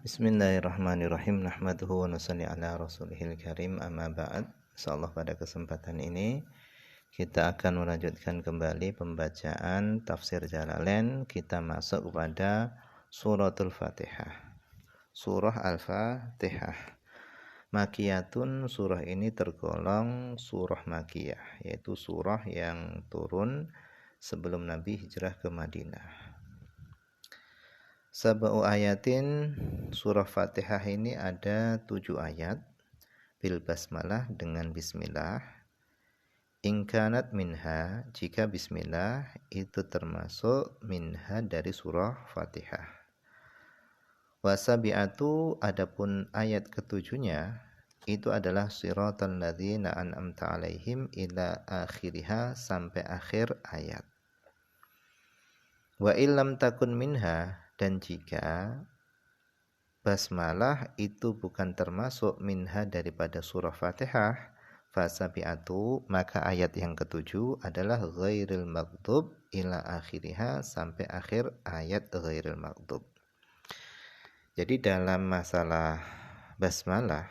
Bismillahirrahmanirrahim. Nahmaduhu wa nusalli ala rasulihil karim, amma ba'd. Insyaallah pada kesempatan ini kita akan melanjutkan kembali pembacaan tafsir Jalalain. Kita masuk kepada suratul Fatihah. Surah Al-Fatihah. Makiyatun, surah ini tergolong surah makiyah, yaitu surah yang turun sebelum Nabi hijrah ke Madinah. Sab'u ayatin, surah Fatihah ini ada 7 ayat. Bil basmalah, dengan bismillah. Ingkanat minha, jika bismillah itu termasuk minha dari surah Fatihah. Wasabi'atu, adapun ayat ketujuhnya itu adalah siratal ladzina an'amta alaihim ila akhiriha, sampai akhir ayat. Wa illam takun minha, dan jika basmalah itu bukan termasuk minha daripada surah Fatihah, fasabi'atu, maka ayat yang ketujuh adalah ghairil maghdub ila akhiriha, sampai akhir ayat ghairil maghdub. Jadi dalam masalah basmalah,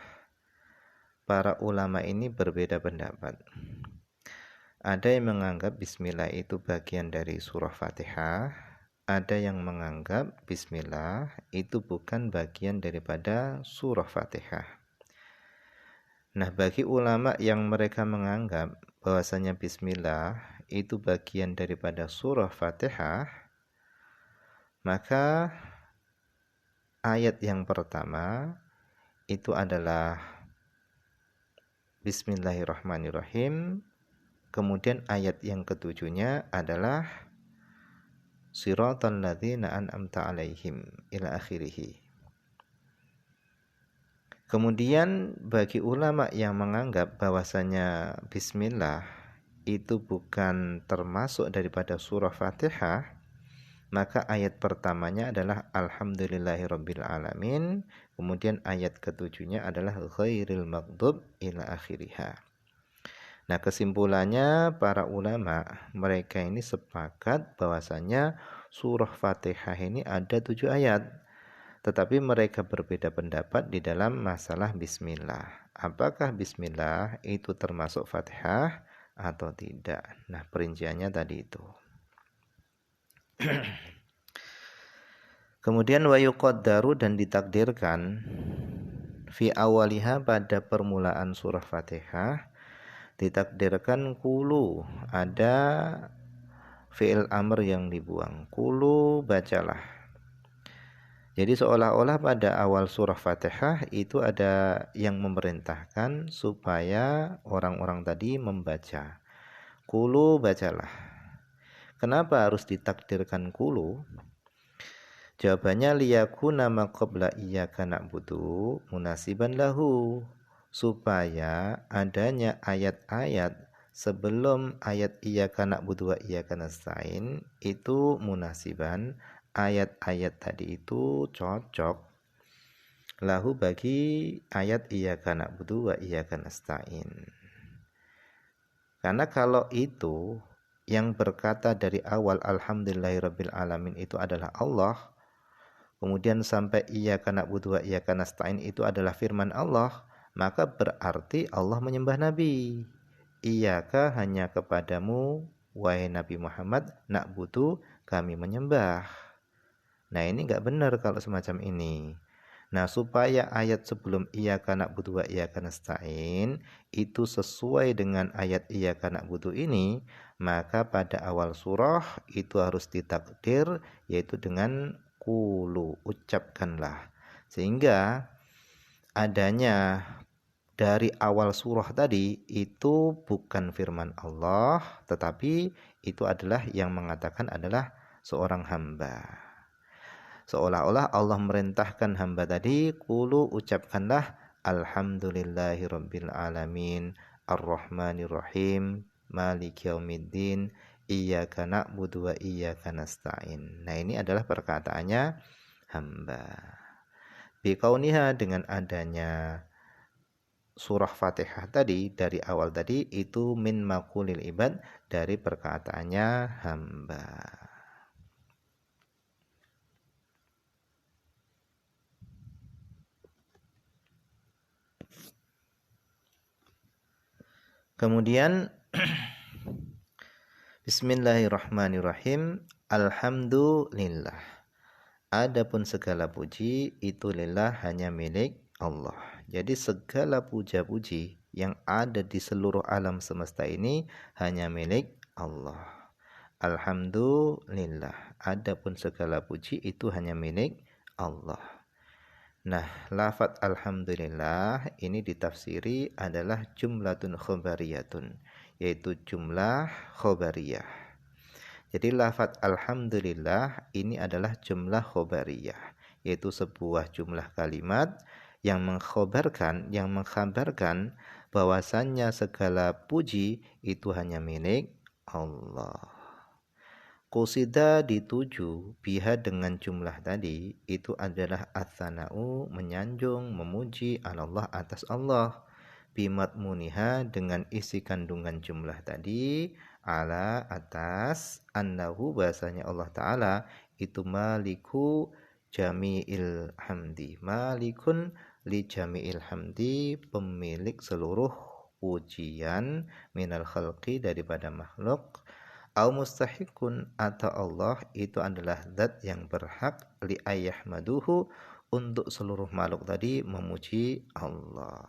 para ulama ini berbeda pendapat. Ada yang menganggap bismillah itu bagian dari surah Fatihah, ada yang menganggap bismillah itu bukan bagian daripada surah Fatihah. Nah, bagi ulama yang mereka menganggap bahwasanya bismillah itu bagian daripada surah Fatihah, maka ayat yang pertama itu adalah Bismillahirrahmanirrahim. Kemudian ayat yang ketujuhnya adalah siratal ladzina an'amta alaihim ila akhirih. Kemudian bagi ulama yang menganggap bahwasanya bismillah itu bukan termasuk daripada surah Fatihah, maka ayat pertamanya adalah alhamdulillahirabbil alamin, kemudian ayat ketujuhnya adalah ghairil maghdub ila akhiriha. Nah, kesimpulannya para ulama mereka ini sepakat bahwasanya surah Fatihah ini ada 7 ayat. Tetapi mereka berbeda pendapat di dalam masalah bismillah. Apakah bismillah itu termasuk Fatihah atau tidak? Nah, perinciannya tadi itu. Kemudian wa yuqaddaru, dan ditakdirkan fi awaliha, pada permulaan surah Fatihah ditakdirkan kulu, ada fi'il amr yang dibuang. Kulu, bacalah. Jadi seolah-olah pada awal surah Fatihah itu ada yang memerintahkan supaya orang-orang tadi membaca. Kulu, bacalah. Kenapa harus ditakdirkan kulu? Jawabannya liyakuna ma qabla iyyaka na'budu munasiban lahu, supaya adanya ayat-ayat sebelum ayat iyyaka na'budu wa iyyaka nasta'in itu munasiban, ayat-ayat tadi itu cocok lahu bagi ayat iyyaka na'budu wa iyyaka nasta'in. Karena kalau itu yang berkata dari awal alhamdulillahirabbil alamin itu adalah Allah, kemudian sampai iyyaka na'budu wa iyyaka nasta'in itu adalah firman Allah, maka berarti Allah menyembah Nabi. Iyyaka, hanya kepadamu wahai Nabi Muhammad, na'budu, kami menyembah. Nah, ini enggak benar kalau semacam ini. Nah, supaya ayat sebelum iyyaka na'budu wa iyyaka nasta'in itu sesuai dengan ayat iyyaka na'budu ini, maka pada awal surah itu harus ditakdir, yaitu dengan kulu, ucapkanlah. Sehingga adanya dari awal surah tadi itu bukan firman Allah, tetapi itu adalah yang mengatakan adalah seorang hamba. Seolah-olah Allah merintahkan hamba tadi, kulu, ucapkanlah alhamdulillahirabbil alamin arrahmanirrahim maliki yaumiddin iyyaka na'budu wa iyyaka nasta'in. Nah, ini adalah perkataannya hamba. Biqauniha, dengan adanya surah Fatihah tadi dari awal tadi itu min maqulil ibad, dari perkataannya hamba. Kemudian Bismillahirrahmanirrahim. Alhamdulillah. Adapun segala puji itu lillah, hanya milik Allah. Jadi segala puja-puji yang ada di seluruh alam semesta ini hanya milik Allah. Alhamdulillah. Adapun segala puji itu hanya milik Allah. Nah, lafadz alhamdulillah ini ditafsiri adalah jumlatun khobariyatun, yaitu jumlah khobariyah. Jadi lafadz alhamdulillah ini adalah jumlah khobariyah, yaitu sebuah jumlah kalimat yang mengkhabarkan bahwasannya segala puji itu hanya milik Allah. Qusida dituju biha dengan jumlah tadi itu adalah ats-tsana'u, menyanjung, memuji Allah atas Allah, bimatmuniha dengan isi kandungan jumlah tadi, ala atas annahu, bahasanya Allah Ta'ala itu maliku jami'il hamdi, malikun li jami'il hamdi, pemilik seluruh pujian, minal khalqi daripada makhluk, au mustahiqun, atau Allah itu adalah zat yang berhak li ayyahmaduhu, untuk seluruh makhluk tadi memuji Allah.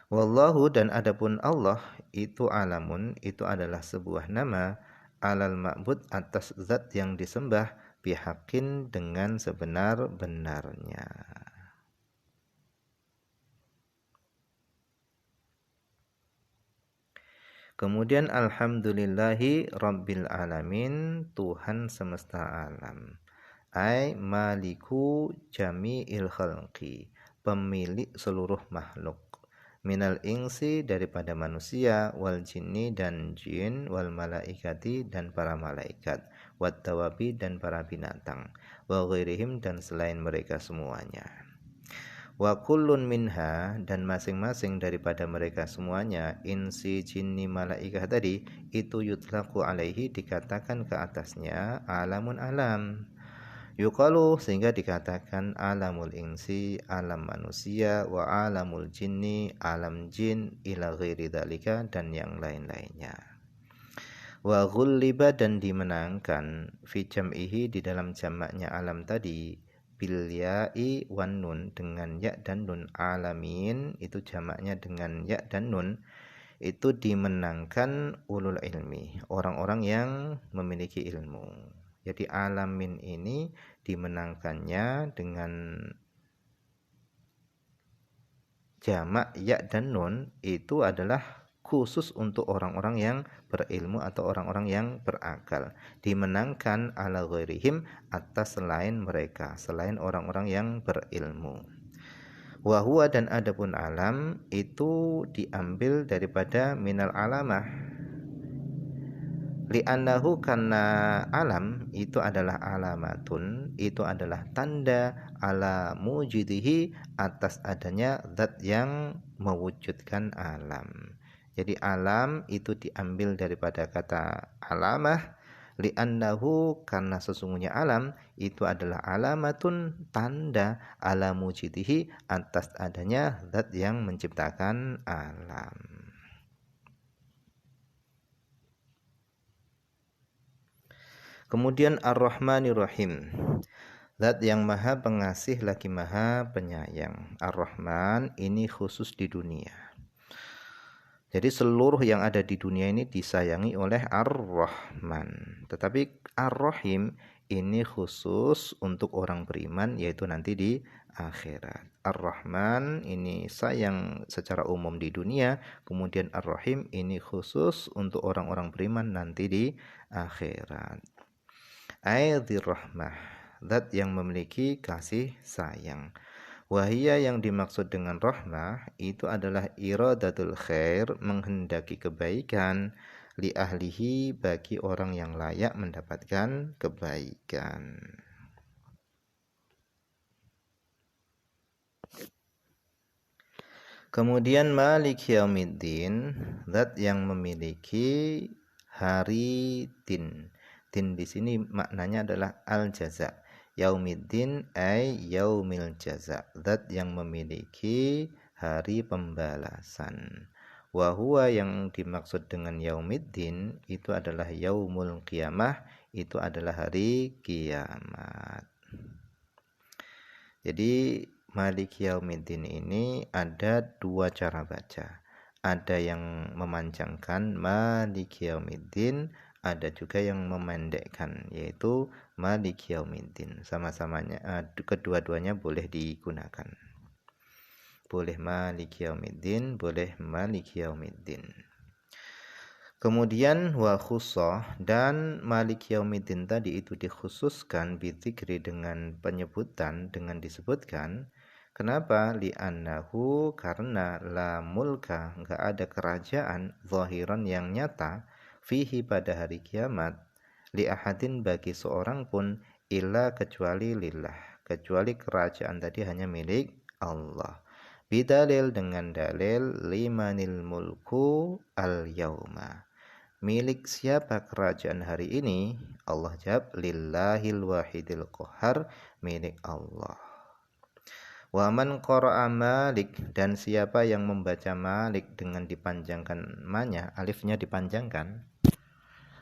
Wallahu, dan adapun Allah itu alamun, itu adalah sebuah nama, alal ma'bud, atas zat yang disembah, bihaqqin dengan sebenar-benarnya. Kemudian alhamdulillahi rabbil alamin, Tuhan semesta alam. Ai maliku jami'il khalqi, pemilik seluruh makhluk. Minal insi, daripada manusia, wal jinni, dan jin, wal malaikati, dan para malaikat, wat tawabi, dan para binatang, wa ghairihim, dan selain mereka semuanya. Wa kullun minha, dan masing-masing daripada mereka semuanya, insi, jinni, malaikah tadi, itu yutlaqu alaihi, dikatakan ke atasnya alamun alam. Yuqalu, sehingga dikatakan alamul insi, alam manusia, wa alamul jinni, alam jin, ila ghairi dzalika, dan yang lain-lainnya. Wa ghulliba, dan dimenangkan, fi jam'ihi, di dalam jamaknya alam tadi, bil ya'i wan nun, dengan ya dan nun, alamin itu jamaknya dengan ya dan nun, itu dimenangkan ulul ilmi, orang-orang yang memiliki ilmu. Jadi alamin ini dimenangkannya dengan jamak ya dan nun, itu adalah khusus untuk orang-orang yang berilmu atau orang-orang yang berakal, dimenangkan ala ghairihim, atas selain mereka, selain orang-orang yang berilmu. Wa huwa, dan adapun alam itu diambil daripada minal alamah, li'annahu, karena alam itu adalah alamatun, itu adalah tanda, ala mujidihi, atas adanya zat yang mewujudkan alam. Jadi alam itu diambil daripada kata alamah, li'annahu, karena sesungguhnya alam itu adalah alamatun, tanda, ala mujidihi, atas adanya zat yang menciptakan alam. Kemudian Ar-Rahmanir-Rahim, zat yang maha pengasih lagi maha penyayang. Ar-Rahman ini khusus di dunia. Jadi seluruh yang ada di dunia ini disayangi oleh Ar-Rahman. Tetapi Ar-Rahim ini khusus untuk orang beriman, yaitu nanti di akhirat. Ar-Rahman ini sayang secara umum di dunia, kemudian Ar-Rahim ini khusus untuk orang-orang beriman nanti di akhirat. Aidzir rahmah, zat yang memiliki kasih sayang. Wahia, yang dimaksud dengan rahmah itu adalah iradatul khair, menghendaki kebaikan, li ahlihi, bagi orang yang layak mendapatkan kebaikan. Kemudian Malik Yaumiddin, zat yang memiliki hari din. Din di sini maknanya adalah al-jaza, Yaumiddin ay yaumil jaza, zat yang memiliki hari pembalasan. Wa huwa yang dimaksud dengan yaumiddin itu adalah yaumul qiyamah, itu adalah hari kiamat. Jadi Maliki Yaumiddin ini ada dua cara baca. Ada yang memanjangkan Maliki Yaumiddin, ada juga yang memendekkan yaitu Maliki Yaumiddin. Sama-samanya kedua-duanya boleh digunakan. Boleh Maliki Yaumiddin, boleh Maliki Yaumiddin. Kemudian wa khussah, dan Malik Yaumiddin tadi itu dikhususkan bidzikri dengan penyebutan, dengan disebutkan. Kenapa? Li'annahu, karena la mulka, enggak ada kerajaan zahiran yang nyata fihi pada hari kiamat li ahadin bagi seorang pun illa kecuali lillah, kecuali kerajaan tadi hanya milik Allah. Bidalil, dengan dalil limanil mulku al yauma, milik siapa kerajaan hari ini? Allah jawab lillahil wahidil qahar, milik Allah. Wa man qara'a Malik, dan siapa yang membaca Malik dengan dipanjangkan manya, alifnya dipanjangkan.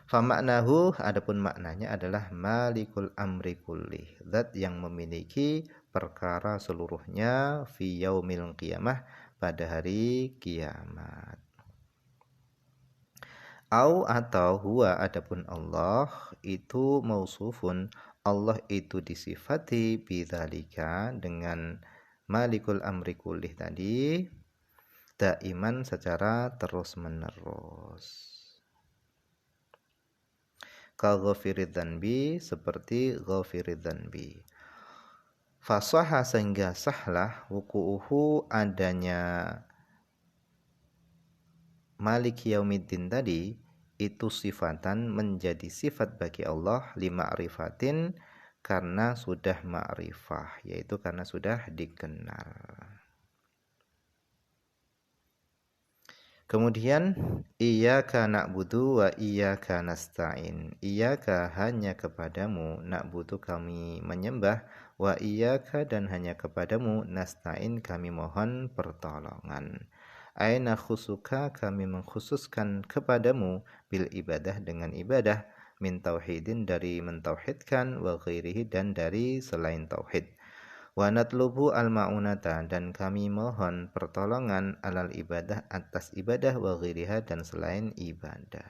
Fa maknahu, adapun maknanya adalah Malikul amri kulli, zat yang memiliki perkara seluruhnya fi yaumil qiyamah, pada hari kiamat. Atau huwa, adapun Allah itu mausufun, Allah itu disifati bidzalika, dengan Malikul amri kullih tadi, daiman, secara terus menerus. Ka ghafiridz dzanbi, seperti ghafiridz dzanbi. Fasaha, sehingga sahlah wuku'uhu, adanya Maliki Yaumiddin tadi itu sifatan, menjadi sifat bagi Allah lima'rifatin, karena sudah ma'rifah, yaitu karena sudah dikenal. Kemudian iyyaka na'budu wa iyyaka nasta'in, iyyaka, hanya kepadamu, na'budu, kami menyembah, wa iyyaka, dan hanya kepadamu, nasta'in, kami mohon pertolongan. Aina khusuka, kami mengkhususkan kepadamu, bil ibadah, dengan ibadah, min tauhidin, dari mentauhidkan, wa ghairihi, dan dari selain tauhid. Wa natlubu al ma'unata, dan kami mohon pertolongan, alal ibadah, atas ibadah, wa ghairiha, dan selain ibadah.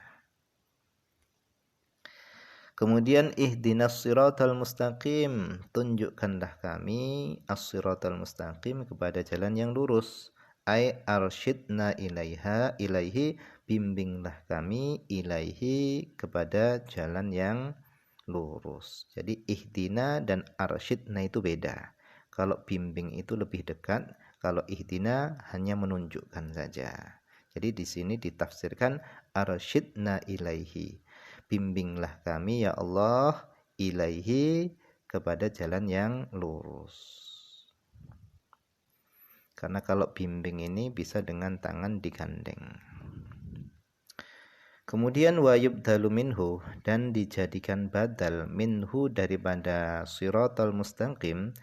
Kemudian ihdinas siratal mustaqim, tunjukkanlah kami as-siratal mustaqim, kepada jalan yang lurus. Ai arsyidna ilaihi, bimbinglah kami, ilaihi, kepada jalan yang lurus. Jadi ihdina dan arsyidna itu beda. Kalau bimbing itu lebih dekat, kalau ihdina hanya menunjukkan saja. Jadi di sini ditafsirkan arsyidna ilaihi, bimbinglah kami ya Allah, ilaihi, kepada jalan yang lurus. Karena kalau bimbing ini bisa dengan tangan digandeng. Kemudian wa yubdalu minhu, dan dijadikan badal minhu, daripada siratal mustaqim,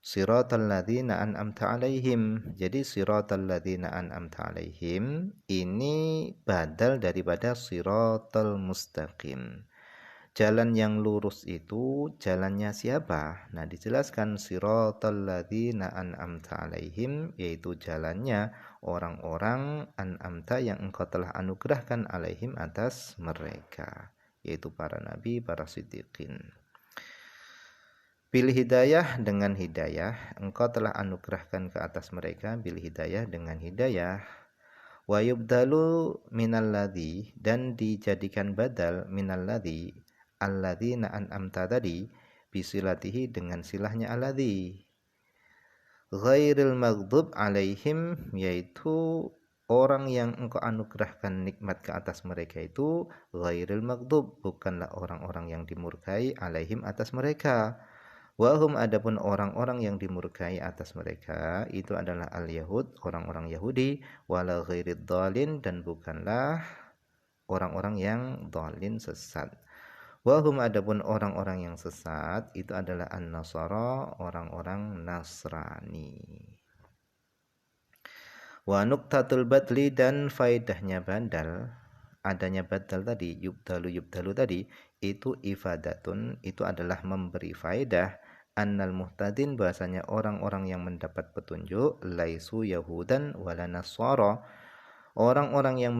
siratal ladzina an'amta alaihim. Jadi siratal ladzina an'amta alaihim ini badal daripada siratal mustaqim. Jalan yang lurus itu jalannya siapa? Nah, dijelaskan siratal ladzina an'amta alaihim, yaitu jalannya orang-orang an'amta, yang engkau telah anugerahkan, alaihim, atas mereka, yaitu para nabi, para siddiqin. Bil hidayah, dengan hidayah, engkau telah anugerahkan ke atas mereka, bil hidayah, dengan hidayah. Wa yubdalu minalladzi, dan dijadikan badal minalladzi, alladzina an'amta tadi, bisilatihi, dengan silahnya alladzi. Ghairil maghdub alaihim, yaitu orang yang engkau anugerahkan nikmat ke atas mereka itu ghairil maghdub, bukanlah orang-orang yang dimurkai, alaihim, atas mereka. Wahum, adapun orang-orang yang dimurkai atas mereka itu adalah al-yahud, orang-orang Yahudi, wala ghairid dhalin, dan bukanlah orang-orang yang dhalin, sesat. Wahum adapun orang-orang yang sesat itu adalah an-nasara, orang-orang Nasrani. Wa nuqtatul badli dan faedahnya badal, adanya badal tadi, yubdalu tadi, itu ifadatun, itu adalah memberi faedah, annal muhtadin bahasanya orang-orang yang mendapat petunjuk, laisu yahudan wala nasara, orang-orang yang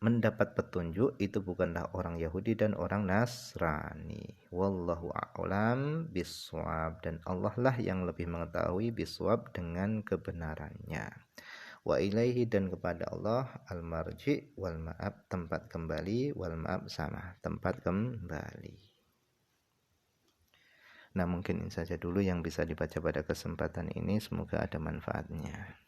mendapat petunjuk itu bukanlah orang Yahudi dan orang Nasrani. Wallahu a'lam biswab, dan Allah lah yang lebih mengetahui biswab dengan kebenarannya. Wa ilaihi, dan kepada Allah, al marji wal ma'ab, tempat kembali, wal ma'ab sama tempat kembali. Nah, mungkin ini saja dulu yang bisa dibaca pada kesempatan ini, semoga ada manfaatnya.